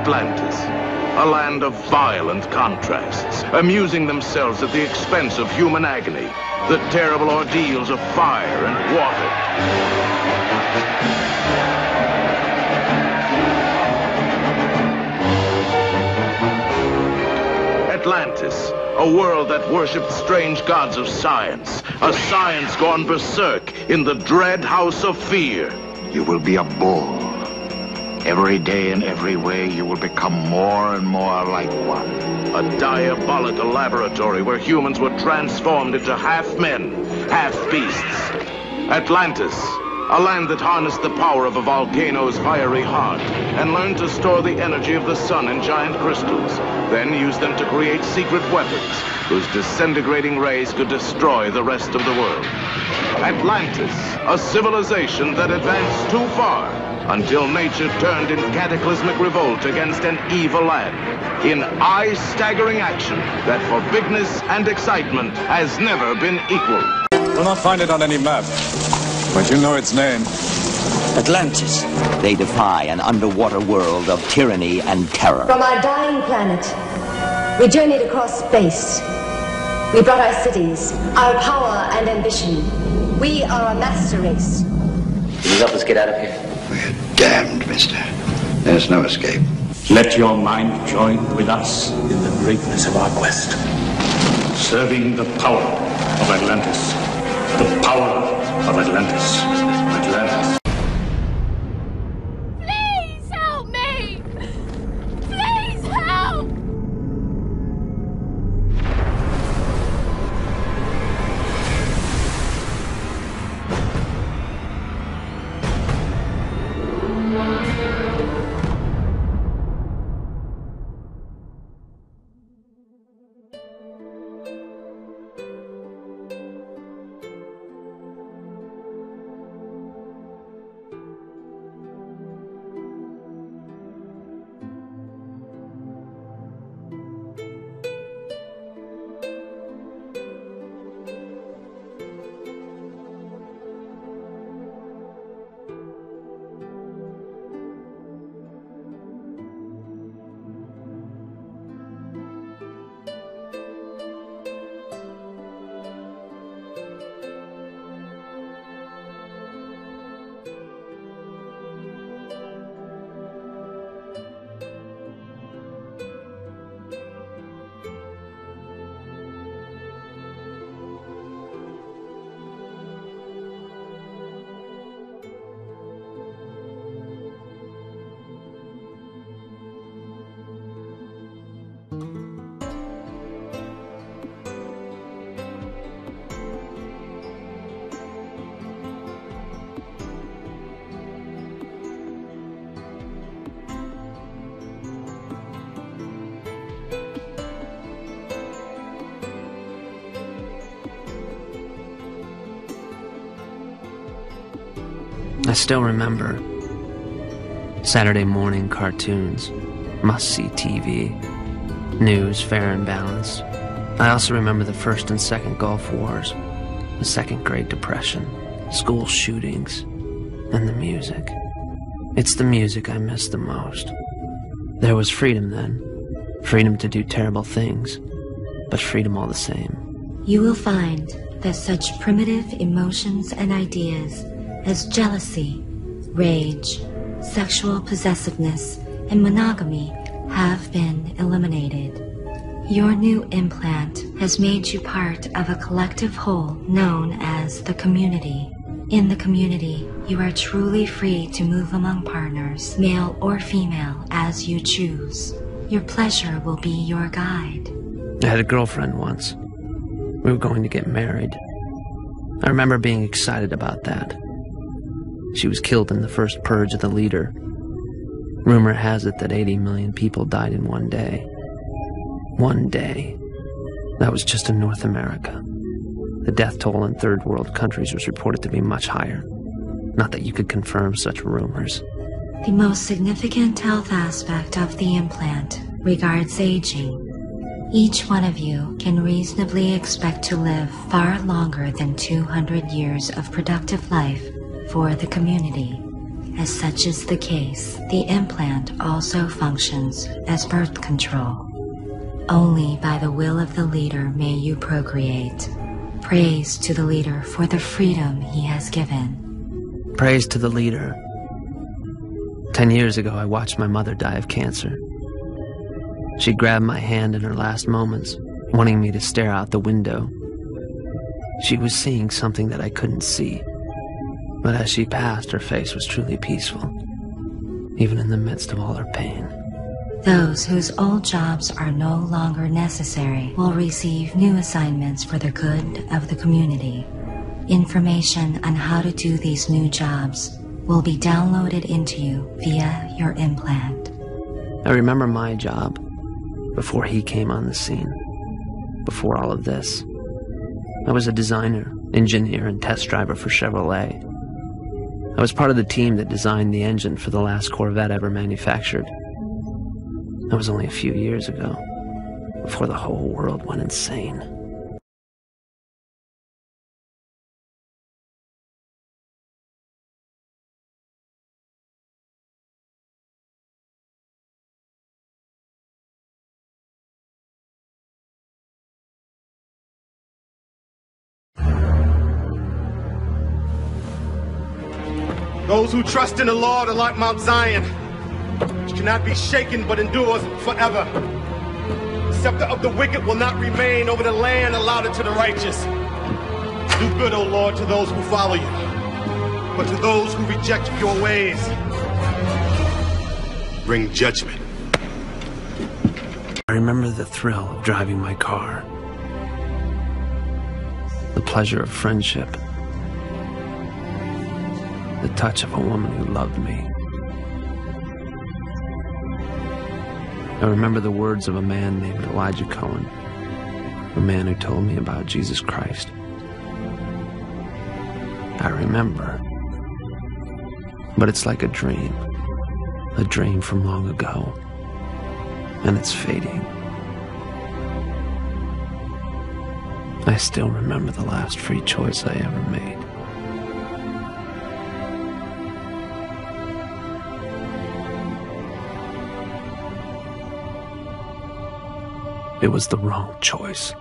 Atlantis, a land of violent contrasts, amusing themselves at the expense of human agony, the terrible ordeals of fire and water. Atlantis, a world that worshipped strange gods of science, a science gone berserk in the dread house of fear. You will be a bull. Every day in every way, you will become more and more like one. A diabolical laboratory where humans were transformed into half men, half beasts. Atlantis, a land that harnessed the power of a volcano's fiery heart and learned to store the energy of the sun in giant crystals, then used them to create secret weapons whose disintegrating rays could destroy the rest of the world. Atlantis, a civilization that advanced too far until nature turned in cataclysmic revolt against an evil land, in eye-staggering action that for bigness and excitement has never been equal. You'll not find it on any map, but you know its name. Atlantis. They defy an underwater world of tyranny and terror. From our dying planet, we journeyed across space. We brought our cities, our power and ambition. We are a master race. Can you help us get out of here? We're damned, mister. There's no escape. Let your mind join with us in the greatness of our quest. Serving the power of Atlantis. The power of Atlantis. Atlantis. Please help me! Please help! I still remember Saturday morning cartoons, must-see TV, news fair and balanced. I also remember the First and Second Gulf Wars, the Second Great Depression, school shootings, and the music. It's the music I miss the most. There was freedom then, freedom to do terrible things, but freedom all the same. You will find that such primitive emotions and ideas as jealousy, rage, sexual possessiveness, and monogamy have been eliminated. Your new implant has made you part of a collective whole known as the community. In the community, you are truly free to move among partners, male or female, as you choose. Your pleasure will be your guide. I had a girlfriend once. We were going to get married. I remember being excited about that. She was killed in the first purge of the leader. Rumor has it that 80 million people died in one day. One day. That was just in North America. The death toll in third world countries was reported to be much higher. Not that you could confirm such rumors. The most significant health aspect of the implant regards aging. Each one of you can reasonably expect to live far longer than 200 years of productive life for the community. As such is the case, the implant also functions as birth control. Only by the will of the leader may you procreate. Praise to the leader for the freedom he has given. Praise to the leader. 10 years ago, I watched my mother die of cancer. She grabbed my hand in her last moments, wanting me to stare out the window. She was seeing something that I couldn't see. But as she passed, her face was truly peaceful, even in the midst of all her pain. Those whose old jobs are no longer necessary will receive new assignments for the good of the community. Information on how to do these new jobs will be downloaded into you via your implant. I remember my job before he came on the scene, before all of this. I was a designer, engineer, and test driver for Chevrolet. I was part of the team that designed the engine for the last Corvette ever manufactured. That was only a few years ago, before the whole world went insane. Those who trust in the Lord are like Mount Zion, which cannot be shaken but endures forever. The scepter of the wicked will not remain over the land allotted to the righteous. Do good, O Lord, to those who follow you, but to those who reject your ways, bring judgment. I remember the thrill of driving my car, the pleasure of friendship, the touch of a woman who loved me. I remember the words of a man named Elijah Cohen, a man who told me about Jesus Christ. I remember, but it's like a dream from long ago, and it's fading. I still remember the last free choice I ever made. It was the wrong choice.